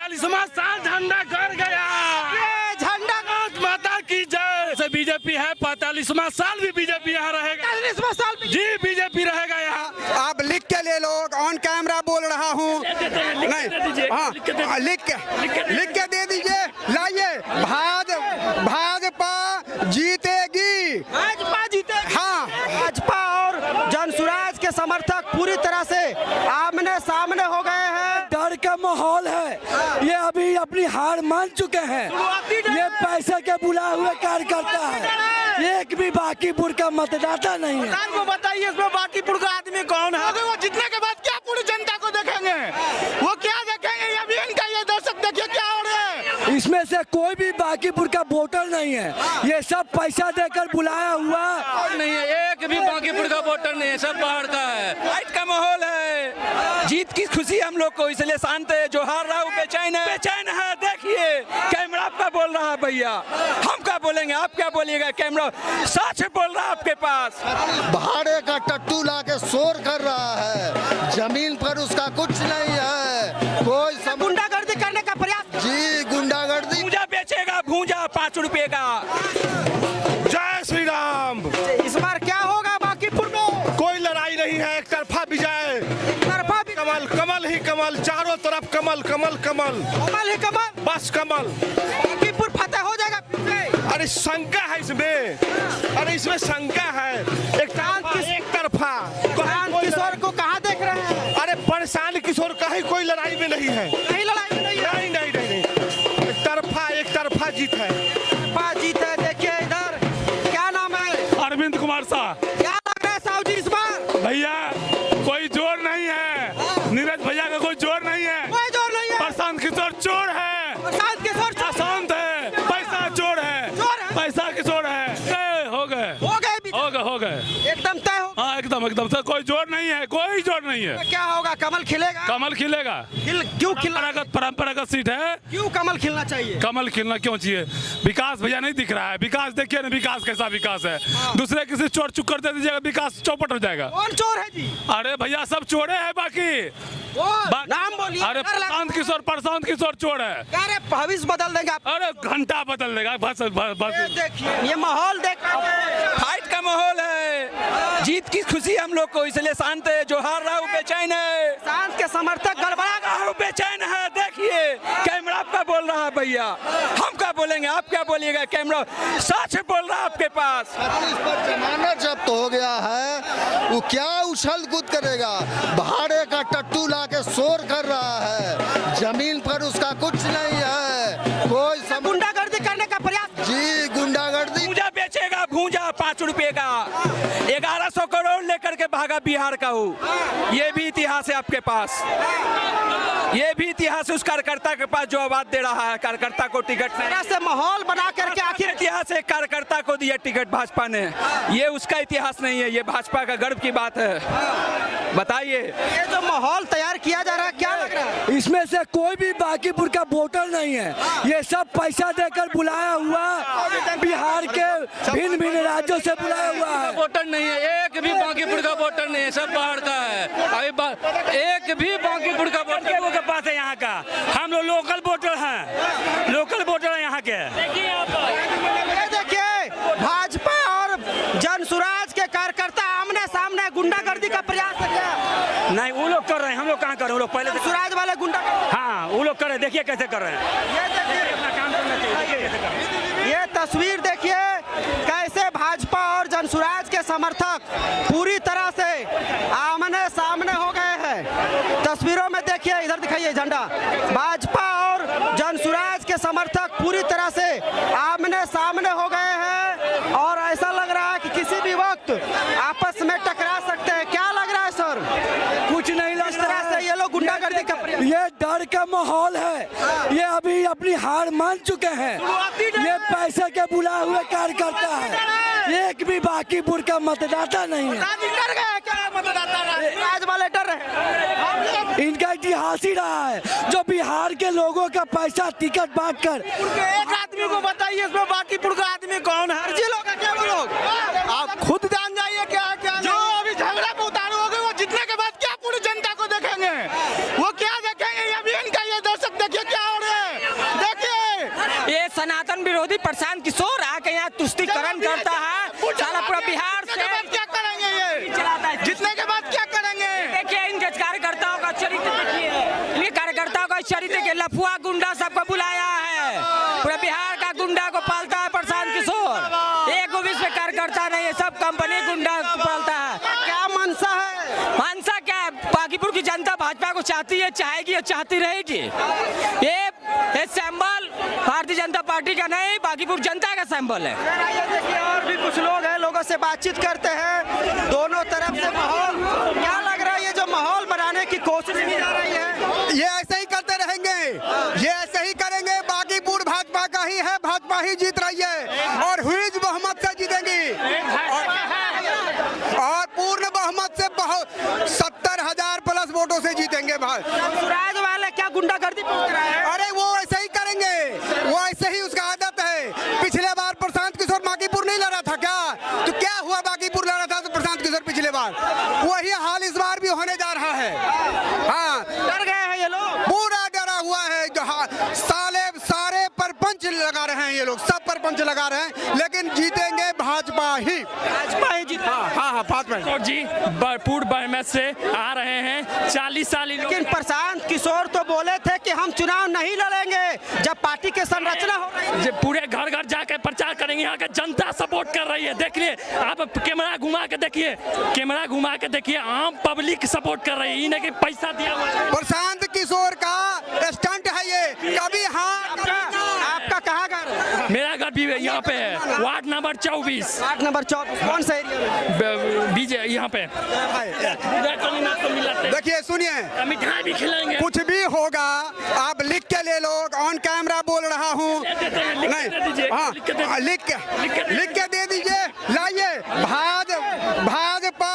40वां साल झंडा कर गया, झंडा माता की जय। से बीजेपी है, 45वां साल भी बीजेपी यहाँ रहेगा। 40वां साल जी बीजेपी रहेगा यहाँ। आप लिख के ले लो, ऑन कैमरा बोल रहा हूँ। नहीं, हाँ लिख के दे दीजिए। लाइए, भाजपा जीतेगी, भाजपा जीतेगी। हाँ। भाजपा और जनसुराज के समर्थक पूरी तरह से आमने सामने हो गए हैं। डर का माहौल है, ये अभी अपनी हार मान चुके हैं। ये पैसे के बुलाए हुए कार्यकर्ता है, एक भी बांकीपुर का मतदाता नहीं है। को बताइए इसमें बांकीपुर का आदमी कौन है? वो जीतने के बाद क्या पूरी जनता को देखेंगे? वो क्या देखेंगे? ये भी इनका ये दर्शक देखिए क्या हो रहा है। इसमें से कोई भी बांकीपुर का वोटर नहीं है, ये सब पैसा देकर बुलाया हुआ नहीं है। एक भी बांकीपुर का वोटर नहीं है, सब बाहर का है। फाइट का माहौल है, जीत की खुशी हम लोग को, इसलिए शांत है। जो हार रहा है बेचैन है। देखिए कैमरा आपका बोल रहा है भैया, हम क्या बोलेंगे, आप क्या बोलिएगा? कैमरा सच बोल रहा है आपके पास। भाड़े का टट्टू लाके शोर कर रहा है, जमीन पर उसका कुछ नहीं है। कोई गुंडागर्दी करने का प्रयास। जी गुंडागर्दी। भूजा बेचेगा, भूजा 5 रुपए का। जय श्री राम। इस बार क्या होगा बांकीपुर में? कोई लड़ाई नहीं है, एक तरफा विजय। तरफा भी कमल कमल ही कमल, चारों तरफ कमल कमल कमल, कमल ही कमल। बस कमल। बांकीपुर फतेह हो जाएगा फिर से। अरे शंका है इसमें, अरे इसमें शंका है। एक तरफा किशोर को कहाँ देख रहे हैं? अरे परेशान किशोर कहीं कोई लड़ाई में नहीं है। नहीं लड़ाई में नहीं है। नहीं। एक तरफा जीत है। जीत है। देखिए इधर क्या नाम है? अरविंद कुमार शाह। क्या लग रहा है साहू जी इस बार? भैया कोई जोर नहीं है, नीरज भैया का कोई जोर नहीं है। कोई जोर नहीं है। प्रशांत किशोर चोर है, प्रशांत किशोर शांत है, पैसा चोर है, पैसा किशोर है। हो गए एकदम तय हो। हाँ एकदम सर, कोई जोर नहीं है, कोई जोर नहीं है। क्या होगा? कमल खिलेगा? कमल खिलेगा। क्यों खिलना? परंपरागत सीट है। क्यों कमल खिलना चाहिए? कमल खिलना क्यों चाहिए? विकास भैया नहीं दिख रहा है। विकास देखिए ना, विकास कैसा विकास है। दूसरे किसी चोर चुक्कर दे दीजिएगा, विकास चौपट हो जाएगा। कौन चोर है जी? अरे भैया सब चोरे हैं बाकी। नाम बोलिए। अरे प्रशांत किशोर चोर है। अरे भविष्य बदल देगा। अरे घंटा बदल देगा। बस देखिए ये माहौल देख। फाइट का माहौल है, जीत की खुशी हम लोग को, इसलिए शांत है। जो हार रहा है बेचैन है। शांत के समर्थक गड़बड़ा गए। बेचैन है। देखिए कैमरा आपका बोल रहा है भैया, हम क्या बोलेंगे, आप क्या बोलिएगा? कैमरा सच बोल रहा है आपके पास। इस पर जमानत जब्त हो गया है, वो क्या उछल कूद करेगा? भाड़े का टट्टू लाके शोर कर रहा है, जमीन पर उसका कुछ नहीं है। कोई गुंडागर्दी करने का प्रयास। जी गुंडागर्दी। भूजा बेचेगा, भूजा 5 रुपए का। 1100 करोड़ लेकर के भागा बिहार का हूँ। ये भी इतिहास है आपके पास, ये भी इतिहास है उस कार्यकर्ता के पास जो आवाज दे रहा है। कार्यकर्ता को टिकट नहीं, से माहौल बना करके आखिर इतिहास है। कार्यकर्ता को दिया टिकट भाजपा ने, ये उसका इतिहास नहीं है, ये भाजपा का गर्व की बात है। बताइए ये जो माहौल तैयार किया जा रहा है क्या लग रहा है? इसमें से कोई भी बांकीपुर का वोटर नहीं है, ये सब पैसा देकर बुलाया हुआ, बिहार के भिन्न राज्यों से बुलाया हुआ है। वोटर नहीं है, एक भी बांकीपुर का वोटर नहीं है, सब बाहर का है। अभी एक भी बांकीपुर का वोटर के पास है यहाँ का। हम लोग लोकल वोटर हैं, लोकल वोटर हैं यहाँ के। देखिए भाजपा और जनसुराज के कार्यकर्ता आमने सामने गुंडागर्दी का प्रयास किया। नहीं वो लोग कर रहे हैं, हम लोग कहाँ कर रहे हैं? वो लोग पहले सुराज वाले गुंडा। हाँ वो लोग कर रहे हैं, देखिए कैसे कर रहे हैं। ये तस्वीर देखिए कैसे भाजपा और जनसुराज के समर्थक पूरी तरह से आमने सामने हो गए हैं। तस्वीरों में देखिए, इधर दिखाइए झंडा। भाजपा और जनसुराज के समर्थक पूरी तरह से आमने सामने हो गए हैं और ऐसा लग रहा है कि किसी भी वक्त आपस में टकरा सकते हैं। क्या लग रहा है सर? कुछ नहीं लग रहा से ये लोग गुंडागर्दी का प्रयास। ये डर का माहौल है, ये अभी अपनी हार मान चुके हैं। ये पैसे के बुलाए हुए कार्यकर्ता है, एक भी बांकीपुर का मतदाता नहीं है। डर गए क्या मतदाता? आज वाले डर रहे। इनका इतिहास ही रहा है, जो बिहार के लोगों का पैसा टिकट बांटकर। एक आदमी को बताइए इसमें बांकीपुर का आदमी कौन है? हर जिलों का क्या लोग? आप खुद जान जाइए क्या क्या जो अभी झगड़ा पे उतारोगे वो जीतने के बाद क्या पूरी जनता को देखेंगे? वो क्या देखेंगे? ये भी इनका ये दर्शक देखिए क्या हो सनातन विरोधी प्रशांत किशोर आके यहाँ तुष्टिकरण करता है। साला पूरा बिहार से क्या करेंगे ये? जीतने के बाद क्या करेंगे? देखिए इनके कार्यकर्ताओं का चरित्र देखिए, इनके कार्यकर्ताओं का चरित्र के लफुआ गुंडा सबको बुलाया है। पूरा बिहार का गुंडा को पालता है प्रशांत किशोर। एक विश्व कार्यकर्ता नहीं है, सब कंपनी गुंडा को पालता है। क्या मनसा है? मानसा क्या है? बांकीपुर की जनता भाजपा को चाहती है, चाहेगी और चाहती रहेगी। ये सिंबल भारतीय जनता पार्टी का नहीं, बांकीपुर जनता का सिंबल है। ये देखिए और भी कुछ लोग हैं, लोगों से बातचीत करते हैं। दोनों तरफ से माहौल क्या लग रहा है? ये जो माहौल बनाने की कोशिश की जा रही है, ये ऐसे ही करते रहेंगे, ये ऐसे ही करेंगे। बांकीपुर भाजपा का ही है, भाजपा ही जीत रही है और हुईज बहुमत से जीतेंगी और पूर्ण बहुमत से 70,000 प्लस वोटों से जीतेंगे। सुराज वाले क्या गुंडागर्दी पूछ रहा है? अरे वो ऐसे ही करेंगे, वो ऐसे ही उसका आदत है। पिछले बार प्रशांत किशोर बांकीपुर नहीं लड़ा था क्या? तो क्या हुआ? बांकीपुर लड़ा था तो प्रशांत किशोर पिछले बार, वही हाल इस बार भी होने जा रहा है। हाँ, डर गए हैं ये लोग, पूरा डरा हुआ है। सारे परपंच लगा रहे हैं ये लोग, सब परपंच लगा रहे हैं, लेकिन जीतेंगे भाजपा ही। भाजपा ही जीता। हाँ भाजपा जी पूर्व बहमत से आ रहे हैं 40 साल। लेकिन प्रशांत किशोर तो बोले थे कि हम चुनाव नहीं लड़ेंगे जब पार्टी की संरचना हो रही है। पूरे घर घर जाकर प्रचार करेंगे, यहाँ का जनता सपोर्ट कर रही है। देखिए आप कैमरा घुमा के देखिए, कैमरा घुमा के देखिए, आम पब्लिक सपोर्ट कर रही है। इन्हें पैसा दिया हुआ है। प्रशांत किशोर का स्टंट है ये, कभी हाँ। आपका कहाँ घर है? मेरा घर भी यहाँ पे है, वार्ड नंबर 24। वार्ड नंबर 24 कौन सा एरिया में? बीजे यहाँ पे देखिए सुनिए, मिठाई भी खिलाएंगे। कुछ भी होगा आप लिख के ले लो, ऑन कैमरा बोल रहा हूँ। नहीं, हाँ लिख के दे दीजिए, लाइए। भाजपा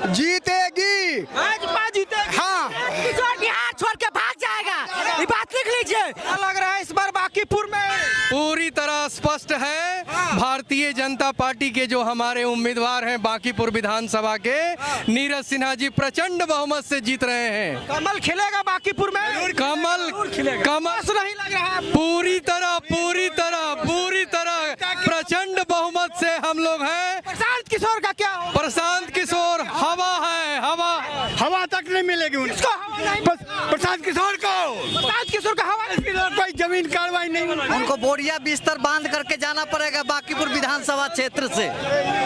जीतेगी, भाजपा जीतेगी। हाँ। किशोर बिहार छोड़ के भाग जाएगा, ये बात लिख लीजिए। क्या लग रहा है इस बार बांकीपुर में? पूरी तरह स्पष्ट है, भारतीय जनता पार्टी के जो हमारे उम्मीदवार हैं बांकीपुर विधानसभा के, नीरज सिन्हा जी प्रचंड बहुमत से जीत रहे हैं। कमल खिलेगा बांकीपुर में? कमल नहीं लग रहा है। पूरी तरह प्रचंड बहुमत से हम लोग हैं। प्रशांत किशोर का क्या हो? प्रशांत किशोर हवा है, हवा तक नहीं मिलेगी इसको हवा नहीं। प्रशांत किशोर को, प्रशांत किशोर का हवा नहीं। कोई जमीन कार्रवाई नहीं। उनको बोरिया बिस्तर बांध करके जाना पड़ेगा बांकीपुर विधानसभा क्षेत्र से।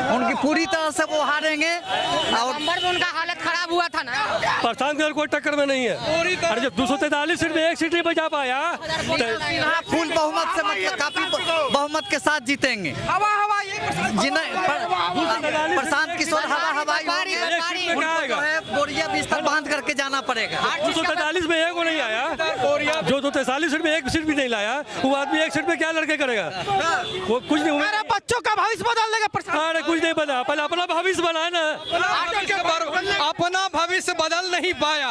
उनकी पूरी तरह से वो हारेंगे और उनका हालत खराब हुआ था ना। प्रशांत किशोर कोई टक्कर में नहीं है। अरे जब 243 सीट में एक सीट नहीं बचा पाया, फुल बहुमत से, मतलब काफी बहुमत के साथ जीतेंगे। हवा प्रशांत किशोर हवाई बोरिया बिस्तर बांध करके जाना पड़ेगा। 243 में एक वो नहीं आया, जो 243 सीट में एक सीट भी नहीं लाया, वो आदमी एक सीट में क्या लड़के करेगा? वो कुछ नहीं। मेरे बच्चों का भविष्य बदल देगा प्रशांत। अरे कुछ नहीं बना, पहले अपना भविष्य बनाए ना। अपना भविष्य बदल नहीं पाया,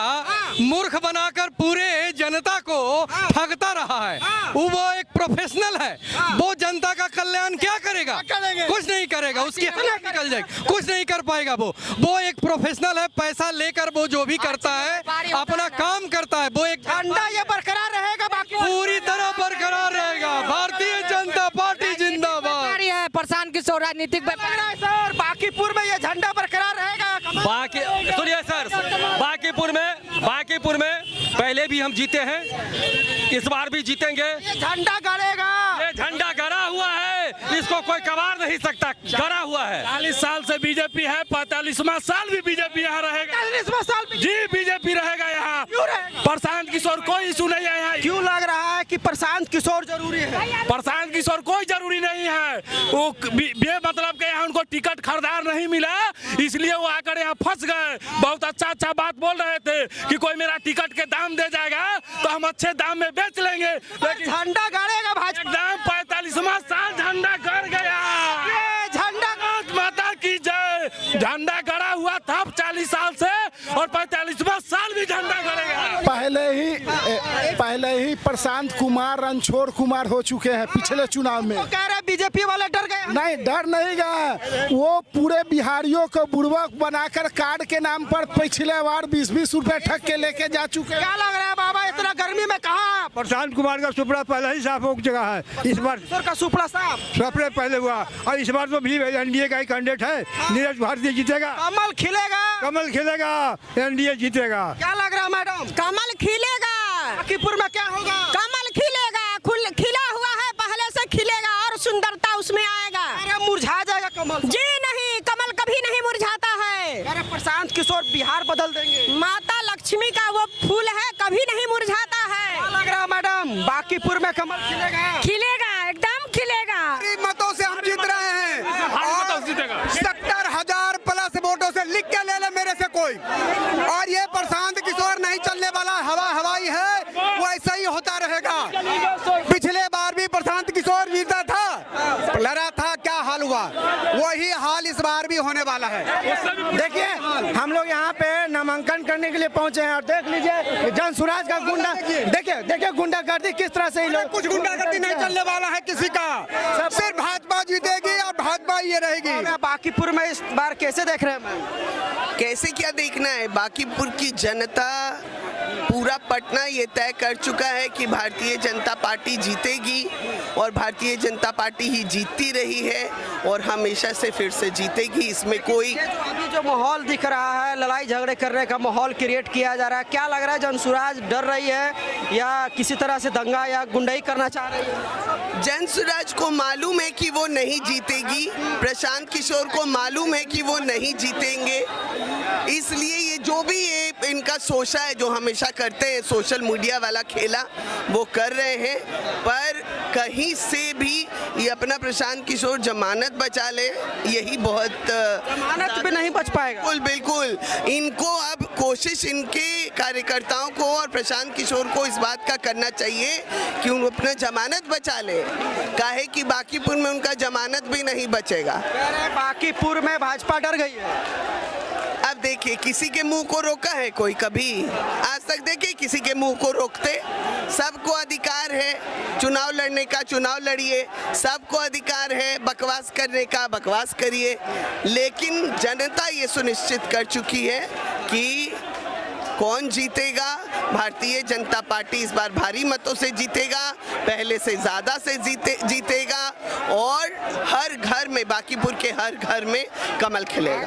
मूर्ख बनाकर पूरे जनता को ठगता रहा है। वो एक प्रोफेशनल है, वो जनता का कल्याण क्या करेगा? कुछ नहीं करेगा, उसकी हालत निकल जाएगी, कुछ नहीं कर पाएगा। वो एक प्रोफेशनल है, पैसा लेकर वो जो भी करता है अपना काम करता है। वो एक झंडा ये बरकरार रहेगा, बाकी पूरी तरह बरकरार रहेगा। भारतीय जनता पार्टी जिंदाबाद है। प्रशांत किशोर राजनीतिक सर बांकीपुर में ये झंडा बरकरार रहेगा। सुनिए सर, बांकीपुर में पहले भी हम जीते हैं, इस बार भी जीतेंगे। ये झंडा गड़ेगा, ये झंडा गड़ा हुआ है, इसको कोई कबाड़ नहीं सकता, गड़ा हुआ है। 40 साल से बीजेपी है, 45वां साल भी बीजेपी यहाँ रहेगा। 45वां साल जी बीजेपी रहेगा यहाँ। प्रशांत किशोर कोई इशू नहीं है यहाँ। क्यों लग रहा है कि प्रशांत किशोर जरूरी है? प्रशांत किशोर कोई जरूरी नहीं है, वो मतलब के यहाँ उनको टिकट खरीदार नहीं मिला, इसलिए वो आकर यहाँ फंस गए। बहुत अच्छा बात बोल रहे थे कि कोई मेरा टिकट के दाम दे जाएगा तो हम अच्छे दाम में बेच लेंगे, लेकिन झंडा गाड़ेगा भाजपा। एकदम 45वां साल झंडा गड़ गया। झंडा माता की जय। झंडा गड़ा हुआ था 40 साल से और 45वां साल भी झंडा गड़ेगा। पहले पहले ही प्रशांत कुमार रणछोड़ कुमार हो चुके हैं पिछले चुनाव में। वो कह रहे बीजेपी वाले डर गए। नहीं, डर नहीं गए, वो पूरे बिहारियों को बुड़बक बनाकर कार्ड के नाम पर पिछले बार 20-20 रुपए ठग के लेके जा चुके हैं। क्या लग रहा है बाबा इतना गर्मी में कहाँ? प्रशांत कुमार का सुपड़ा पहले ही साफ हो चुका है, इस बार किशोर का सुपड़ा साहब सबसे पहले हुआ, और इस बार तो भी एनडीए का ही कैंडिडेट है, नीरज भारती जीतेगा, कमल खिलेगा, कमल खिलेगा, एनडीए जीतेगा। क्या लग रहा है मैडम? कमल खिलेगा। बांकीपुर में क्या होगा? कमल खिलेगा, खिला हुआ है, पहले से खिलेगा और सुंदरता उसमें आएगा। अरे मुरझा जाएगा कमल? जी नहीं, कमल कभी नहीं मुरझाता है। अरे प्रशांत किशोर बिहार बदल देंगे। माता लक्ष्मी का वो फूल है, कभी नहीं मुरझाता है। क्या लग रहा है मैडम? बांकीपुर में कमल खिलेगा? खिलेगा, एकदम खिलेगा। मतों से हम जीत रहे हैं और 70,000 प्लस वोटों से लिख के ले ले मेरे से कोई। और ये प्रशांत किशोर नहीं चलने वाला, हवा हवाई है, वो ऐसा ही होता रहेगा। पिछले बार भी प्रशांत किशोर जीता था, लड़ा था, क्या हाल हुआ, वही हाल इस बार भी होने वाला है। देखिए, हम लोग यहाँ पे नामांकन करने के लिए पहुँचे हैं और देख लीजिए जनसुराज का गुंडा, देखिए गुंडागर्दी किस तरह से। कुछ गुंडागर्दी नहीं चलने वाला है किसी का, सिर्फ भाजपा जीतेगी और भाजपा ये रहेगी। बांकीपुर में इस बार कैसे देख रहे हैं मैम? कैसे क्या देखना है, बांकीपुर की जनता, पूरा पटना ये तय कर चुका है कि भारतीय जनता पार्टी जीतेगी और भारतीय जनता पार्टी ही जीतती रही है और हमेशा से फिर से जीतेगी। इसमें कोई अभी जो माहौल दिख रहा है, लड़ाई झगड़े करने का माहौल क्रिएट किया जा रहा है, क्या लग रहा है जनसुराज डर रही है या किसी तरह से दंगा या गुंडाई करना चाह रही है? जनसुराज को मालूम है कि वो नहीं जीतेगी, प्रशांत किशोर को मालूम है कि वो नहीं जीतेंगे, इसलिए ये जो भी ये इनका सोचा है, जो हमेशा करते हैं सोशल मीडिया वाला खेला, वो कर रहे हैं। पर कहीं से भी ये अपना प्रशांत किशोर जमानत बचा ले, यही बहुत जमानत भी नहीं बच पाएगा। बिल्कुल बिल्कुल, इनको अब कोशिश इनके कार्यकर्ताओं को और प्रशांत किशोर को इस बात का करना चाहिए कि उन अपना जमानत बचा ले, काहे कि बांकीपुर में उनका जमानत भी नहीं बचेगा। बांकीपुर में भाजपा डर गई है। अब देखिए, किसी के मुंह को रोका है कोई कभी? आज तक देखिए किसी के मुंह को रोकते? सबको अधिकार है चुनाव लड़ने का, चुनाव लड़िए, सबको अधिकार है बकवास करने का, बकवास करिए, लेकिन जनता ये सुनिश्चित कर चुकी है कि कौन जीतेगा। भारतीय जनता पार्टी इस बार भारी मतों से जीतेगा, पहले से ज़्यादा से जीतेगा और हर घर में, बांकीपुर के हर घर में कमल खिलेगा।